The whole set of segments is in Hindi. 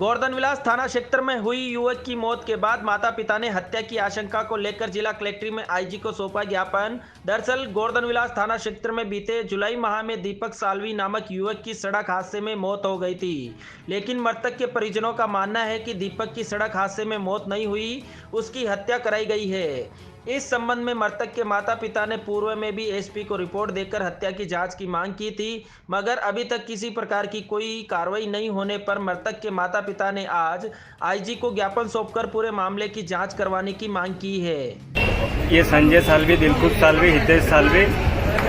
गोवर्धन विलास थाना क्षेत्र में हुई युवक की मौत के बाद माता पिता ने हत्या की आशंका को लेकर जिला कलेक्ट्रेट में आईजी को सौंपा ज्ञापन। दरअसल गोवर्धन विलास थाना क्षेत्र में बीते जुलाई माह में दीपक साल्वी नामक युवक की सड़क हादसे में मौत हो गई थी, लेकिन मृतक के परिजनों का मानना है कि दीपक की सड़क हादसे में मौत नहीं हुई, उसकी हत्या कराई गई है। इस संबंध में मृतक के माता पिता ने पूर्व में भी एसपी को रिपोर्ट देकर हत्या की जांच की मांग की थी, मगर अभी तक किसी प्रकार की कोई कार्रवाई नहीं होने पर मृतक के माता पिता ने आज आईजी को ज्ञापन सौंपकर पूरे मामले की जांच करवाने की मांग की है। ये संजय साल्वी, दिलखुश साल्वी, हितेश साल्वी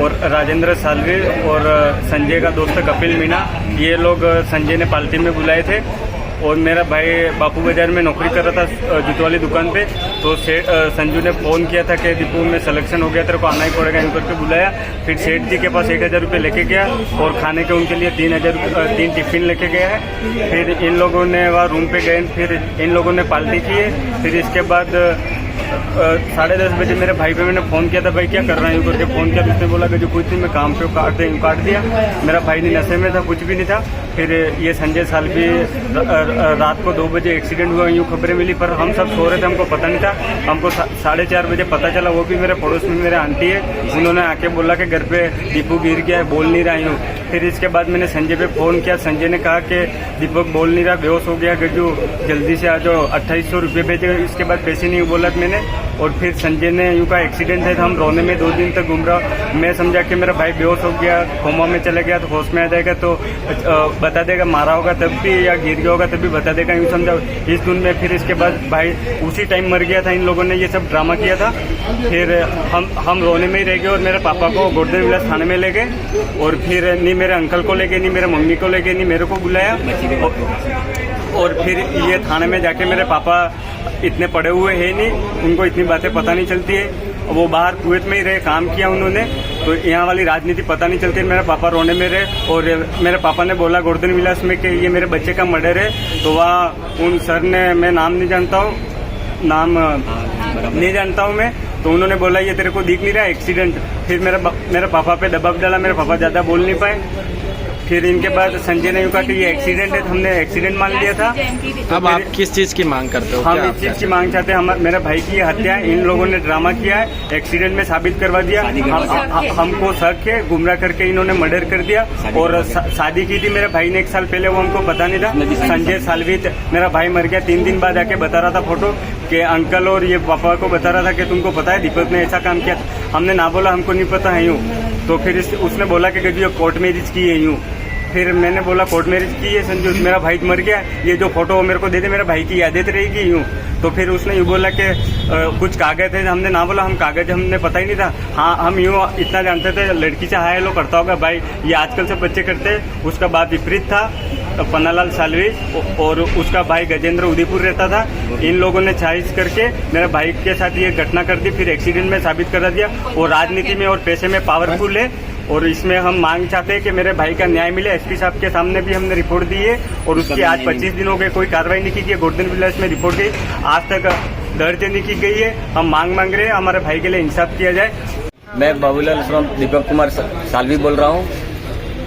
और राजेंद्र साल्वी और संजय का दोस्त कपिल मीणा, ये लोग संजय ने पार्टी में बुलाए थे। और मेरा भाई बापू बाजार में नौकरी कर रहा था जूते वाली दुकान पे, तो संजू ने फ़ोन किया था कि दीपू में सिलेक्शन हो गया, तेरे को आना ही पड़ेगा, इन करके बुलाया। फिर सेठ जी के पास 1000 रुपये लेके गया और खाने के उनके लिए 3 टिफिन लेके गया है। फिर इन लोगों ने वहाँ रूम पे गए, फिर इन लोगों ने पार्टी की है। फिर इसके बाद 10:30 बजे मेरे भाई पे मैंने फ़ोन किया था, भाई क्या कर रहा है करके फ़ोन किया। उसने बोला कि जो कुछ नहीं, मैं काम पे काट दिया। मेरा भाई नहीं नशे में था, कुछ भी नहीं था। फिर ये संजय साल्वी रात को 2 बजे एक्सीडेंट हुआ, यूँ खबरें मिली, पर हम सब सो रहे थे, हमको पता नहीं था। हमको 4:30 बजे पता चला, वो भी मेरे पड़ोस में मेरे आंटी है, उन्होंने आके बोला कि घर पे दीपू गिर गया है, बोल नहीं रहा हूँ। फिर इसके बाद मैंने संजय पे फ़ोन किया, संजय ने कहा कि दीपक बोल नहीं रहा, बेहोश हो गया, गज्जू जल्दी से आ जाओ, 2800 रुपये भेजे। इसके बाद पैसे नहीं बोला मैंने। और फिर संजय ने यूँ का एक्सीडेंट है, तो हम रोने में 2 दिन तक घूम रहा। मैं समझा कि मेरा भाई बेहोश हो गया, कोमा में चला गया, तो होश में आ जाएगा तो बता देगा, मारा होगा तब भी या गिर गया होगा तब भी बता देगा, यूँ समझा इस धुन में। फिर इसके बाद भाई उसी टाइम मर गया था। इन लोगों ने ये सब ड्रामा किया था। फिर हम रोने में ही रह गए और मेरे पापा को गोवर्धन विलास थाने में ले गए। और फिर नहीं मेरे अंकल को ले गए, नहीं मेरे मम्मी को ले गए, नहीं मेरे को बुलाया। और फिर ये थाने में जाके मेरे पापा इतने पढ़े हुए हैं नहीं, उनको इतनी बातें पता नहीं चलती है। वो बाहर कुवैत में ही रहे, काम किया उन्होंने, तो यहाँ वाली राजनीति पता नहीं चलती। मेरे पापा रोने में रहे। और मेरे पापा ने बोला गोवर्धन विलास में कि ये मेरे बच्चे का मर्डर है। तो वहाँ उन सर ने, मैं नाम नहीं जानता हूँ, मैं, तो उन्होंने बोला ये तेरे को दिख नहीं रहा एक्सीडेंट। फिर मेरे पापा पे दबाव डाला, मेरे पापा ज़्यादा बोल नहीं पाए। फिर इनके बाद संजय ने कहा कि ये एक्सीडेंट है, तो हमने एक्सीडेंट मान लिया था। अब आप किस चीज़ की मांग करते हो? हम इस चीज़ की मांग चाहते हैं, मेरे भाई की हत्या है, इन लोगों ने ड्रामा किया है, एक्सीडेंट में साबित करवा दिया। हमको शक है, गुमराह करके इन्होंने मर्डर कर दिया। और शादी की थी मेरे भाई ने 1 साल पहले, वो हमको पता नहीं था। संजय साल्वी, मेरा भाई मर गया 3 दिन बाद आके बता रहा था फोटो कि अंकल और ये पापा को बता रहा था कि तुमको पता है दीपक ने ऐसा काम किया। हमने ना बोला हमको नहीं पता है यूँ। तो फिर उसने बोला कि ये कोर्ट मैरिज की है यूँ। फिर मैंने बोला कोर्ट मैरिज की है संजू, मेरा भाई मर गया, ये जो फोटो मेरे को दे दे, मेरा भाई की यादें रहेगी यूँ। तो फिर उसने यूँ बोला कि कुछ कागज थे। हमने ना बोला हम कागज, हमने पता ही नहीं था। हाँ, हम यूँ इतना जानते थे लड़की से हाय हेलो करता होगा भाई, ये आजकल से बच्चे करते। उसका बाप विपरीत था, पन्नालाल साल्वी, और उसका भाई गजेंद्र उदयपुर रहता था। इन लोगों ने साजिश करके मेरे भाई के साथ ये घटना कर दी, फिर एक्सीडेंट में साबित करा दिया। और राजनीति में और पैसे में पावरफुल है। और इसमें हम मांग चाहते हैं कि मेरे भाई का न्याय मिले। एसपी साहब के सामने भी हमने रिपोर्ट दी है और उसकी आज 25 दिन हो गए, कोई कार्रवाई नहीं की गई। गोवर्धन विलास में रिपोर्ट गई, आज तक दर्ज नहीं की गई है। हम मांग रहे हैं हमारे भाई के लिए इंसाफ किया जाए। मैं बाबूलाल फ्रॉम दीपक कुमार साल्वी बोल रहा हूँ,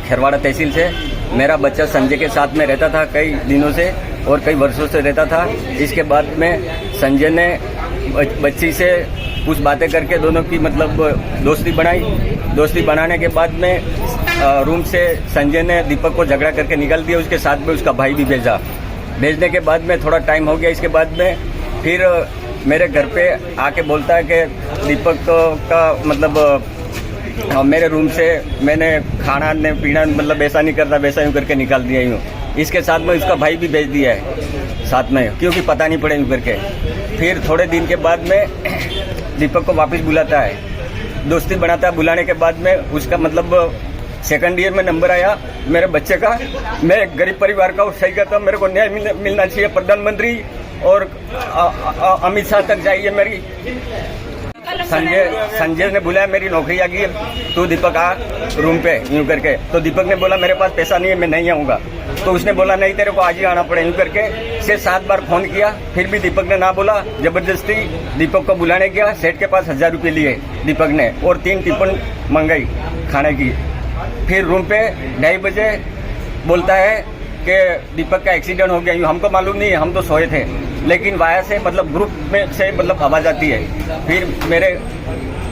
खेरवाड़ा तहसील से। मेरा बच्चा संजय के साथ में रहता था कई दिनों से और कई वर्षों से रहता था। इसके बाद में संजय ने बच्ची से कुछ बातें करके दोनों की मतलब दोस्ती बनाई। दोस्ती बनाने के बाद में रूम से संजय ने दीपक को झगड़ा करके निकाल दिया। उसके साथ में उसका भाई भी भेजा। भेजने के बाद में थोड़ा टाइम हो गया। इसके बाद में फिर मेरे घर पे आके बोलता है कि दीपक का मतलब मेरे रूम से मैंने खाना ने पीना मतलब ऐसा नहीं करता, वैसा यूँ करके निकाल दिया यूँ। इसके साथ में उसका भाई भी भेज दिया है साथ में, क्योंकि पता नहीं पड़े यूँ करके। फिर थोड़े दिन के बाद में दीपक को वापस बुलाता है, दोस्ती बनाता है। बुलाने के बाद में उसका मतलब 2nd ईयर में नंबर आया मेरे बच्चे का। मैं एक गरीब परिवार का सही कहता हूँ, मेरे को न्याय मिलना चाहिए। प्रधानमंत्री और अमित शाह तक चाहिए मेरी। संजय ने बुलाया, मेरी नौकरी आ गई है, तू दीपक आ रूम पे यूँ करके। तो दीपक ने बोला मेरे पास पैसा नहीं है, मैं नहीं आऊँगा। तो उसने बोला नहीं तेरे को आज ही आना पड़े यूँ करके। से 7 बार फोन किया, फिर भी दीपक ने ना बोला। जबरदस्ती दीपक को बुलाने गया, सेठ के पास 1000 रुपये लिए दीपक ने और 3 टिफिन मंगाई खाने की। फिर रूम पे 2:30 बजे बोलता है कि दीपक का एक्सीडेंट हो गया, यूँ हमको मालूम नहीं है, हम तो सोए थे। लेकिन वहाँ से मतलब ग्रुप में से मतलब आवाज़ आती है। फिर मेरे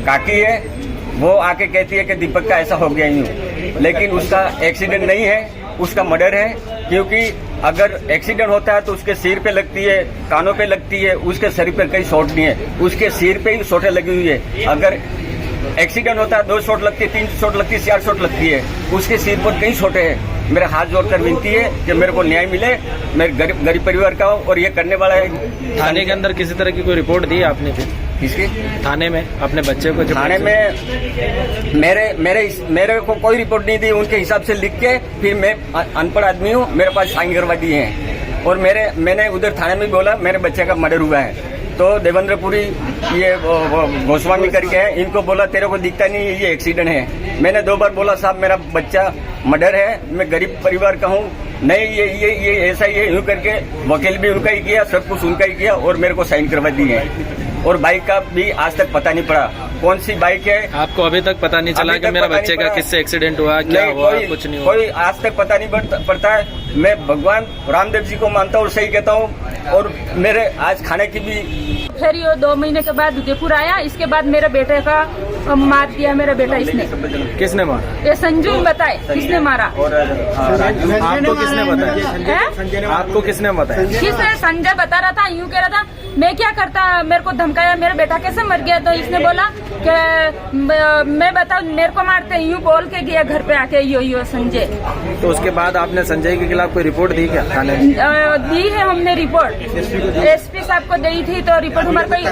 काकी है, वो आके कहती है कि दीपक का ऐसा हो गया यूँ, लेकिन उसका एक्सीडेंट नहीं है, उसका मर्डर है। क्योंकि अगर एक्सीडेंट होता है तो उसके सिर पे लगती है, कानों पे लगती है, उसके शरीर पर कहीं चोट नहीं है, उसके सिर पे ही चोटें लगी हुई है। अगर एक्सीडेंट होता है 2 चोट लगती है, 3 चोट लगती है, 4 चोट लगती है, उसके सिर पर कई चोटें हैं। मेरे हाथ जोड़कर विनती है कि मेरे को न्याय मिले। मैं गरीब परिवार का हूँ और ये करने वाला है। थाने के अंदर किसी तरह की कोई रिपोर्ट दी आपने फिर? किसकी? थाने में अपने बच्चे को? थाने में मेरे को कोई रिपोर्ट नहीं दी। उनके हिसाब से लिख के फिर मैं अनपढ़ आदमी हूँ, मेरे पास साइन करवा दिए हैं। और मैंने उधर थाने में बोला मेरे बच्चे का मर्डर हुआ है, तो देवेंद्रपुरी ये गोस्वामी करके है, इनको बोला तेरे को दिखता नहीं ये एक्सीडेंट है। मैंने 2 बार बोला साहब मेरा बच्चा मर्डर है, मैं गरीब परिवार का हूँ, नहीं ये ऐसा ही है, यूँ करके वकील भी उनका ही किया, सब कुछ उनका ही किया और मेरे को साइन करवा दिए हैं। और बाइक का भी आज तक पता नहीं पड़ा कौन सी बाइक है। आपको अभी तक पता नहीं चला कि मेरा बच्चे का किससे एक्सीडेंट हुआ, क्या हुआ? कुछ नहीं हुआ, कोई आज तक पता नहीं पड़ता है। मैं भगवान रामदेव जी को मानता हूँ और सही कहता हूँ। और मेरे आज खाने की भी फिर ये 2 महीने के बाद उदयपुर आया। इसके बाद मेरे बेटे का मार दिया मेरा बेटा। इसने किसने मारा? ये संजू बताए किसने मारा। आपको किसने बताया? आपको किसने बताया? किसने? संजय बता रहा था, यूँ कह रहा था मैं क्या करता, मेरे को धमकाया, मेरा बेटा कैसे मर गया। तो इसने बोला कि मैं बता मेरे को मारते, यूँ बोल के गया घर पे आके यो संजय। तो उसके बाद आपने संजय के खिलाफ कोई रिपोर्ट दी क्या थाने में? दी है हमने रिपोर्ट, एसपी साहब को दी थी। तो रिपोर्ट हमारे कोई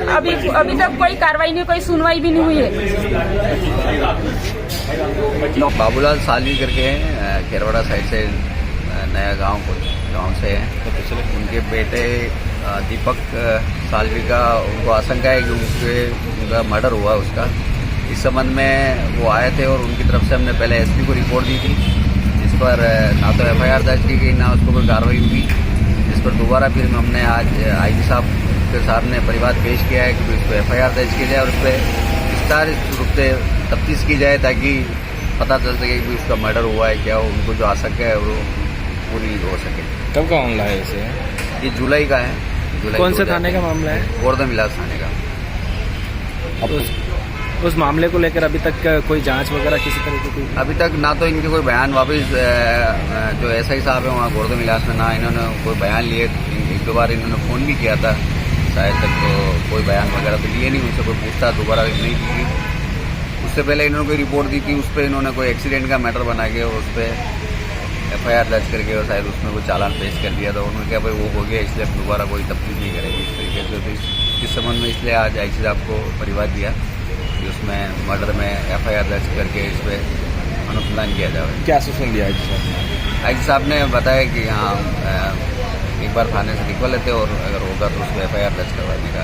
अभी तक कोई कार्रवाई नहीं, कोई सुनवाई भी नहीं हुई है। बाबूलाल सालवी करके हैं, खेरवाड़ा साइड से नया गांव से हैं। उनके बेटे दीपक सालवी का उनको आशंका है कि उनका मर्डर हुआ उसका। इस संबंध में वो आए थे और उनकी तरफ से हमने पहले एसपी को रिपोर्ट दी थी, जिस पर ना तो एफआईआर दर्ज की गई, ना उसको कोई कार्रवाई हुई। जिस पर दोबारा फिर हमने आज आईजी साहब के सामने परिवाद पेश किया है कि इस पर एफआईआर दर्ज की जाए और उस पर विस्तारित रूप से तफ्तीश की जाए, ताकि पता चल सके कि उसका मर्डर हुआ है क्या, उनको जो आशंका है वो पूरी हो सके। कब का मामला है इसे? ये जुलाई का है। जुलाई कौन से थाने का मामला है? गोवर्धन विलास थाने का। उस मामले को लेकर अभी तक कोई जांच वगैरह किसी तरीके की? अभी तक ना तो इनके कोई बयान वापस जो एसआई साहब है वहाँ गोवर्धन विलास में, ना इन्होंने कोई बयान लिए। 1-2 बार इन्होंने फ़ोन भी किया था शायद तक, तो कोई बयान वगैरह तो लिए नहीं, उनसे कोई पूछताछ दोबारा नहीं की। उससे पहले इन्होंने कोई रिपोर्ट दी थी, उस पर इन्होंने कोई एक्सीडेंट का मैटर बना के उस पर एफआईआर दर्ज करके और शायद उसमें कोई चालान पेश कर दिया था। उन्होंने कहा भाई वो हो गया, इसलिए दोबारा कोई तफ्तीश नहीं करेगी इस तरीके से। तो इस संबंध में इसलिए आज आईजी साहब को परिवाद दिया कि उसमें मर्डर में एफआईआर दर्ज करके इस पर अनुसंधान किया जाए। क्या सूचना दिया आईजी साहब ने? आईजी साहब ने बताया कि हाँ एक बार थाने से लिखवा लेते और अगर होगा तो उस पर एफआईआर दर्ज करवाने का।